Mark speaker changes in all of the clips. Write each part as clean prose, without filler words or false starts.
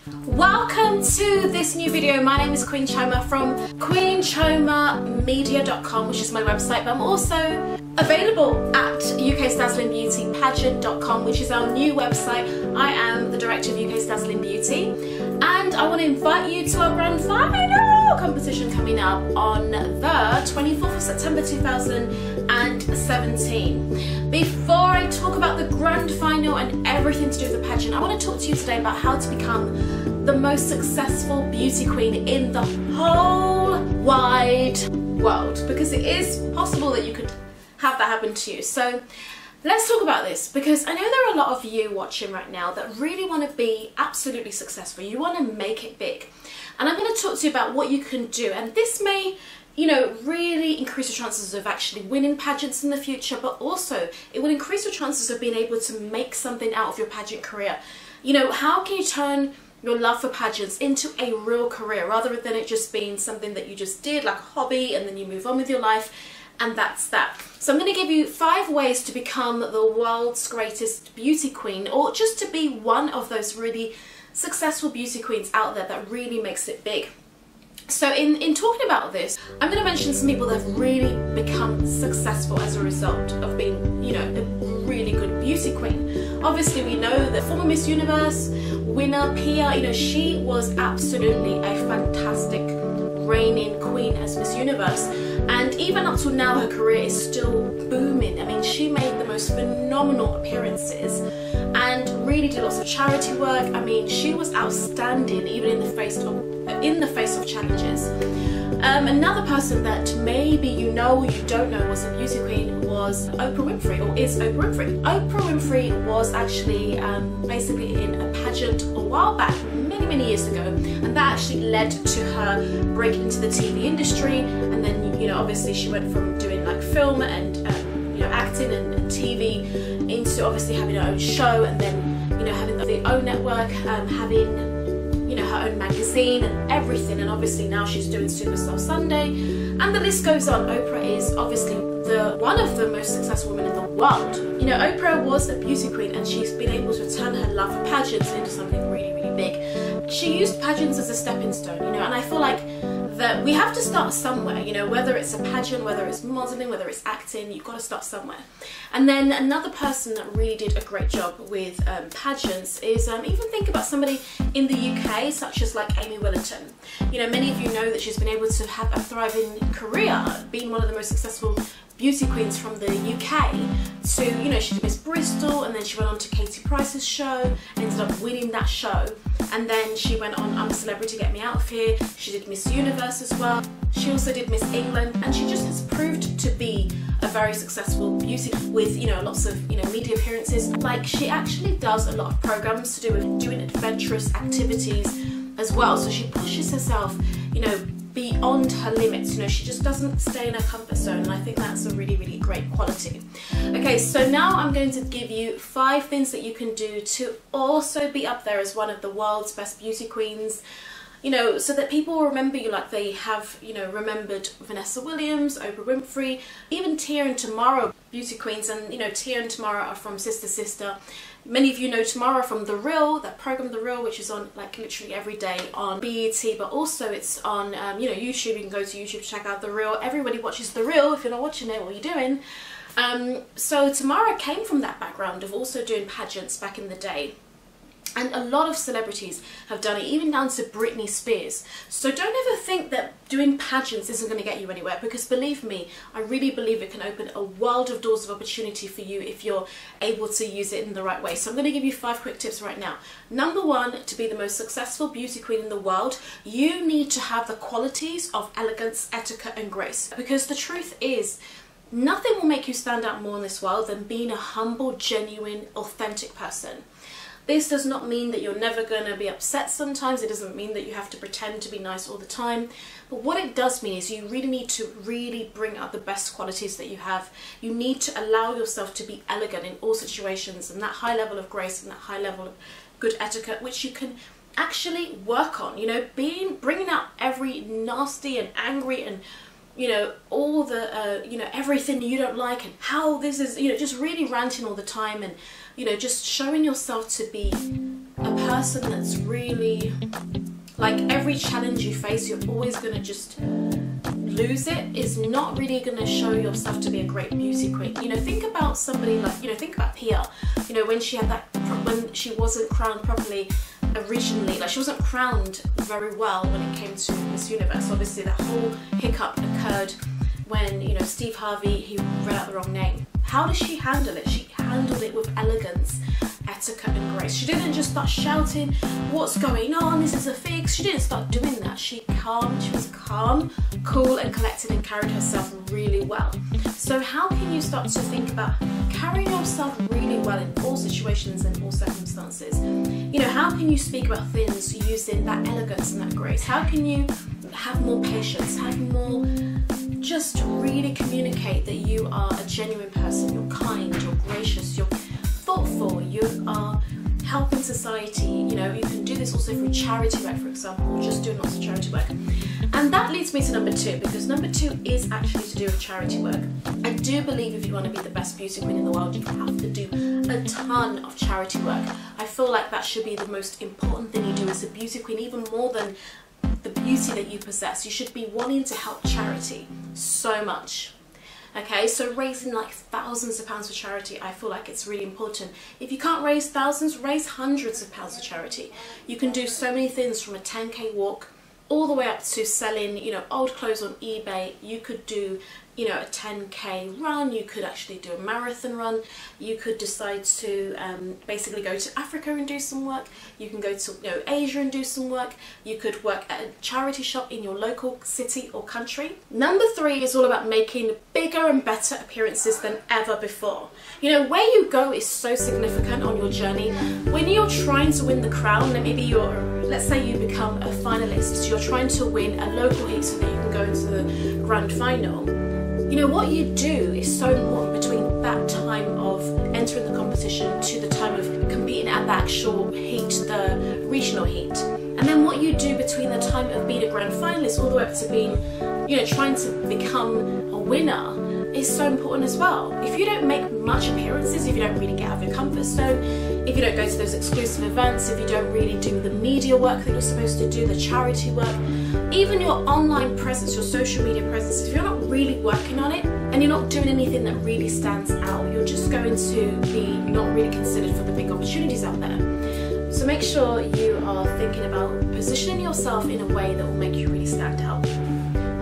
Speaker 1: Welcome to this new video. My name is Queen Choma from queenchomamedia.com, which is my website, but I'm also available at UK's Dazzling Beauty, Pageant.com, which is our new website. I am the director of UK's Dazzling Beauty, and I want to invite you to our grand final competition coming up on the 24th of September 2017. Before I talk about the grand final and everything to do with the pageant, I want to talk to you today about how to become the most successful beauty queen in the whole wide world, because it is possible that you could have that happen to you. So let's talk about this, because I know there are a lot of you watching right now that really want to be absolutely successful. You want to make it big, and I'm going to talk to you about what you can do, and this may, you know, really increase your chances of actually winning pageants in the future, but also it will increase your chances of being able to make something out of your pageant career. You know, how can you turn your love for pageants into a real career, rather than it just being something that you just did, like a hobby, and then you move on with your life and that's that. So I'm going to give you 5 ways to become the world's greatest beauty queen, or just to be one of those really successful beauty queens out there that really makes it big. So in talking about this, I'm going to mention some people that have really become successful as a result of being, you know, a really good beauty queen. Obviously, we know the former Miss Universe winner, Pia, you know, she was absolutely a fantastic reigning queen as Miss Universe. And even up till now, her career is still booming. I mean, she made the most phenomenal appearances and really did lots of charity work. I mean, she was outstanding even in the face of challenges. Another person that maybe you know or you don't know was a beauty queen was Oprah Winfrey, or is Oprah Winfrey. Oprah Winfrey was actually basically in a pageant a while back, many years ago, and that actually led to her breaking into the TV industry. And then, you know, obviously she went from doing like film and you know, acting and TV into obviously having her own show, and then, you know, having the own network, having, you know, her own magazine and everything. And obviously now she's doing Superstar Sunday, and the list goes on. Oprah is obviously one of the most successful women in the world. You know, Oprah was a beauty queen, and she's been able to turn her love for pageants into something really big. She used pageants as a stepping stone, you know, and I feel like that we have to start somewhere, you know, whether it's a pageant, whether it's modeling, whether it's acting, you've got to start somewhere. And then another person that really did a great job with pageants is, even think about somebody in the UK, such as like Amy Willington. You know, many of you know that she's been able to have a thriving career, being one of the most successful beauty queens from the UK. So, you know, she did Miss Bristol, and then she went on to Katie Price's show, ended up winning that show, and then she went on I'm a Celebrity, Get Me Out of Here. She did Miss Universe as well. She also did Miss England, and she just has proved to be a very successful beauty with, you know, lots of, you know, media appearances. Like, she actually does a lot of programs to do with doing adventurous activities as well. So she pushes herself, you know, beyond her limits. You know, she just doesn't stay in her comfort zone, and I think that's a really great quality. Okay, so now I'm going to give you 5 things that you can do to also be up there as one of the world's best beauty queens, you know, so that people will remember you like they have, you know, remembered Vanessa Williams, Oprah Winfrey, even Tia and Tamara, beauty queens. And, you know, Tia and Tamara are from Sister Sister. Many of you know Tamara from The Real, that program The Real, which is on like literally every day on BET, but also it's on, you know, YouTube. You can go to YouTube to check out The Real. Everybody watches The Real. If you're not watching it, what are you doing? So Tamara came from that background of also doing pageants back in the day. And a lot of celebrities have done it, even down to Britney Spears. So don't ever think that doing pageants isn't going to get you anywhere, because believe me, I really believe it can open a world of doors of opportunity for you if you're able to use it in the right way. So I'm going to give you 5 quick tips right now. Number 1, to be the most successful beauty queen in the world, you need to have the qualities of elegance, etiquette and grace. Because the truth is, nothing will make you stand out more in this world than being a humble, genuine, authentic person. This does not mean that you're never going to be upset sometimes. It doesn't mean that you have to pretend to be nice all the time. But what it does mean is you really need to bring out the best qualities that you have. You need to allow yourself to be elegant in all situations, and that high level of grace and that high level of good etiquette, which you can actually work on. You know, bringing out every nasty and angry and, you know, all the, you know, everything you don't like and how this is, you know, just really ranting all the time, and, you know, just showing yourself to be a person that's really, like, every challenge you face, you're always going to just lose it, is not really going to show yourself to be a great beauty queen. You know, think about somebody like, you know, think about Pia, you know, when she had that, when she wasn't crowned properly originally, like she wasn't crowned very well when it came to Miss Universe. Obviously that whole hiccup occurred when, you know, Steve Harvey, he read out the wrong name. How does she handle it? She handled it with elegance, etiquette and grace. She didn't just start shouting, what's going on, this is a fix. She didn't start doing that. She was calm, cool and collected and carried herself really well. So how can you start to think about carrying yourself really well in all situations and all circumstances? You know, how can you speak about things using that elegance and that grace? How can you have more patience, have more, just really communicate that you are a genuine person, you're kind, you're gracious, you're thoughtful, you are helping society. You know, you can do this also through charity work, for example, just doing lots of charity work. And that leads me to number 2, because number 2 is actually to do with charity work. I do believe if you want to be the best beauty queen in the world, you have to do a ton of charity work. I feel like that should be the most important thing you do as a beauty queen, even more than the beauty that you possess. You should be wanting to help charity so much. Okay, so raising like thousands of pounds for charity, I feel like it's really important. If you can't raise thousands, raise hundreds of pounds for charity. You can do so many things, from a 10k walk all the way up to selling, you know, old clothes on eBay. You could do, you know, a 10k run. You could actually do a marathon run. You could decide to basically go to Africa and do some work. You can go to, you know, Asia and do some work. You could work at a charity shop in your local city or country. Number 3 is all about making bigger and better appearances than ever before. You know, where you go is so significant on your journey. When you're trying to win the crown, and maybe let's say you become a finalist, so you're trying to win a local heat so that you can go into the grand final. You know, what you do is so important between that time of entering the competition to the time of competing at the actual heat, the regional heat. And then what you do between the time of being a grand finalist all the way up to being, you know, trying to become a winner is so important as well. If you don't make much appearances, if you don't really get out of your comfort zone, if you don't go to those exclusive events, if you don't really do the media work that you're supposed to do, the charity work, even your online presence, your social media presence, if you're not really working on it and you're not doing anything that really stands out, you're just going to be not really considered for the big opportunities out there. So make sure you are thinking about positioning yourself in a way that will make you really stand out.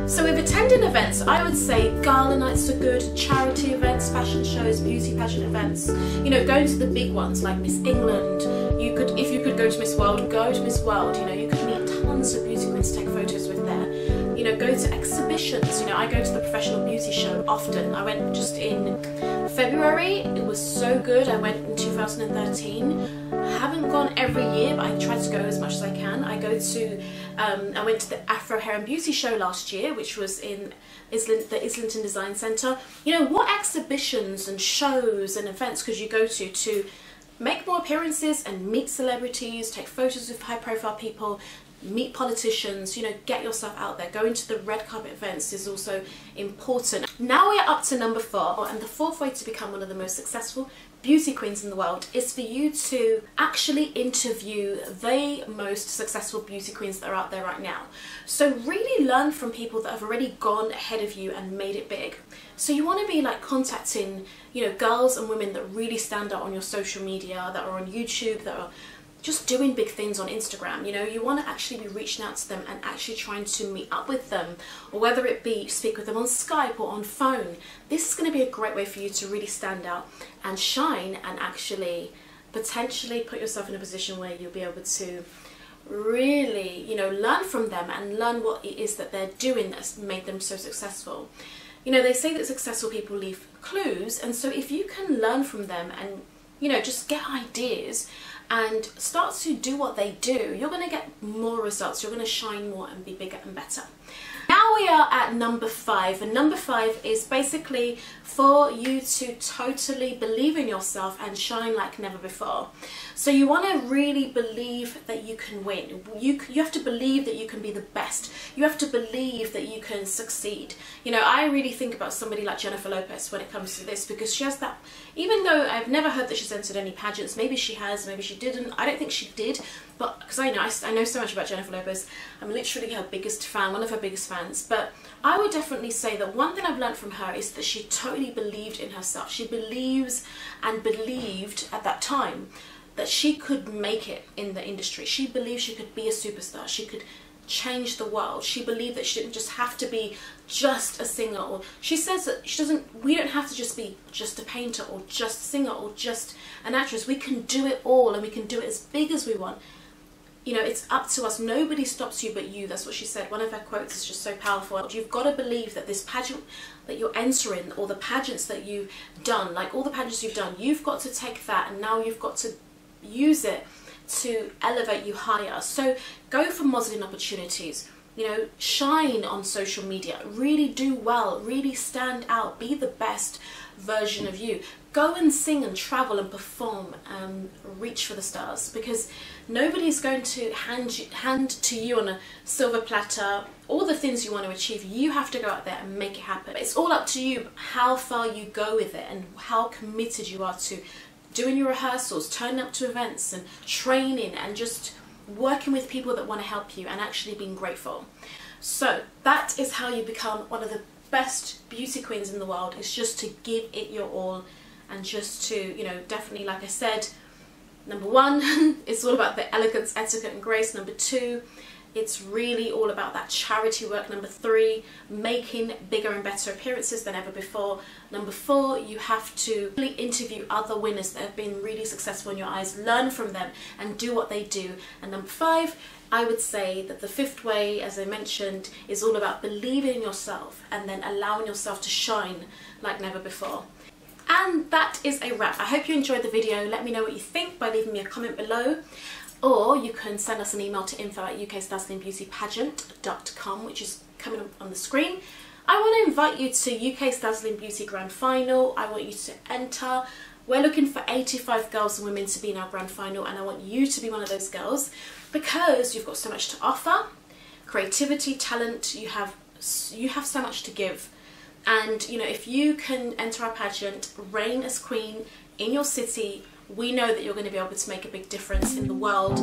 Speaker 1: So with attending events, I would say gala nights are good, charity events, fashion shows, beauty pageant events. You know, going to the big ones like Miss England. You could, if you could go to Miss World, go to Miss World. You know, you could meet tons of beauty queens to take photos with there. You know, go to exhibitions. You know, I go to the Professional Beauty Show often. I went just in February. It was so good. I went in 2013. I haven't gone every year, but I try to go as much as I can. I went to the Afro Hair and Beauty Show last year, which was in the Islington Design Centre. You know, what exhibitions and shows and events could you go to make more appearances and meet celebrities, take photos with high profile people, meet politicians, you know, get yourself out there. Going to the red carpet events is also important. Now we are up to number 4, and the 4th way to become one of the most successful beauty queens in the world is for you to actually interview the most successful beauty queens that are out there right now. So really learn from people that have already gone ahead of you and made it big. So you want to be like contacting, you know, girls and women that really stand out on your social media, that are on YouTube, that are just doing big things on Instagram. You know, you want to actually be reaching out to them and actually trying to meet up with them, or whether it be speak with them on Skype or on phone. This is going to be a great way for you to really stand out and shine, and actually potentially put yourself in a position where you'll be able to really, you know, learn from them and learn what it is that they're doing that's made them so successful. You know, they say that successful people leave clues, and so if you can learn from them and, you know, just get ideas and start to do what they do, you're going to get more results, you're going to shine more and be bigger and better. Now we are at number 5, and number 5 is basically for you to totally believe in yourself and shine like never before. So you want to really believe that you can win. You have to believe that you can be the best. You have to believe that you can succeed. You know, I really think about somebody like Jennifer Lopez when it comes to this, because she has that, even though I've never heard that she's entered any pageants, maybe she has, maybe she didn't, I don't think she did, but because I know so much about Jennifer Lopez, I'm literally her biggest fan, one of her biggest fans. But I would definitely say that one thing I've learned from her is that she totally believed in herself. She believes and believed at that time that she could make it in the industry. She believed she could be a superstar. She could change the world. She believed that she didn't just have to be just a singer, or she says that we don't have to just be just a painter or just a singer or just an actress. We can do it all, and we can do it as big as we want. You know, it's up to us. Nobody stops you but you. That's what she said. One of her quotes is just so powerful. You've got to believe that this pageant that you're entering, or the pageants that you've done, like all the pageants you've done, you've got to take that and now you've got to use it to elevate you higher. So go for modeling opportunities, you know, shine on social media, really do well, really stand out, be the best version of you. Go and sing and travel and perform, reach for the stars, because nobody's going to hand to you on a silver platter all the things you want to achieve. You have to go out there and make it happen. It's all up to you how far you go with it and how committed you are to doing your rehearsals, turning up to events and training and just working with people that want to help you and actually being grateful. So that is how you become one of the best beauty queens in the world, is just to give it your all, and just to, you know, definitely, like I said, number 1, it's all about the elegance, etiquette and grace. Number 2, it's really all about that charity work. Number 3, making bigger and better appearances than ever before. Number 4, you have to really interview other winners that have been really successful in your eyes, learn from them and do what they do. And number 5, I would say that the 5th way, as I mentioned, is all about believing in yourself and then allowing yourself to shine like never before. And that is a wrap. I hope you enjoyed the video. Let me know what you think by leaving me a comment below. Or you can send us an email to info@uksdazzlingbeautypageant.com, which is coming up on the screen. I want to invite you to UK's Dazzling Beauty Grand Final. I want you to enter. We're looking for 85 girls and women to be in our Grand Final, and I want you to be one of those girls, because you've got so much to offer. Creativity, talent, you have so much to give. And you know, if you can enter our pageant, reign as queen in your city, we know that you're going to be able to make a big difference in the world,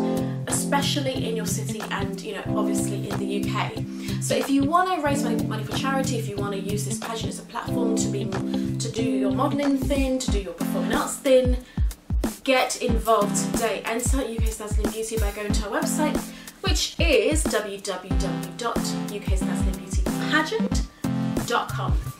Speaker 1: especially in your city and, you know, obviously in the UK. So if you want to raise money for charity, if you want to use this pageant as a platform to do your modelling thing, to do your performing arts thing, get involved today. Enter UK's Dazzling Beauty by going to our website, which is www.uksdazzlingbeautypageant.com.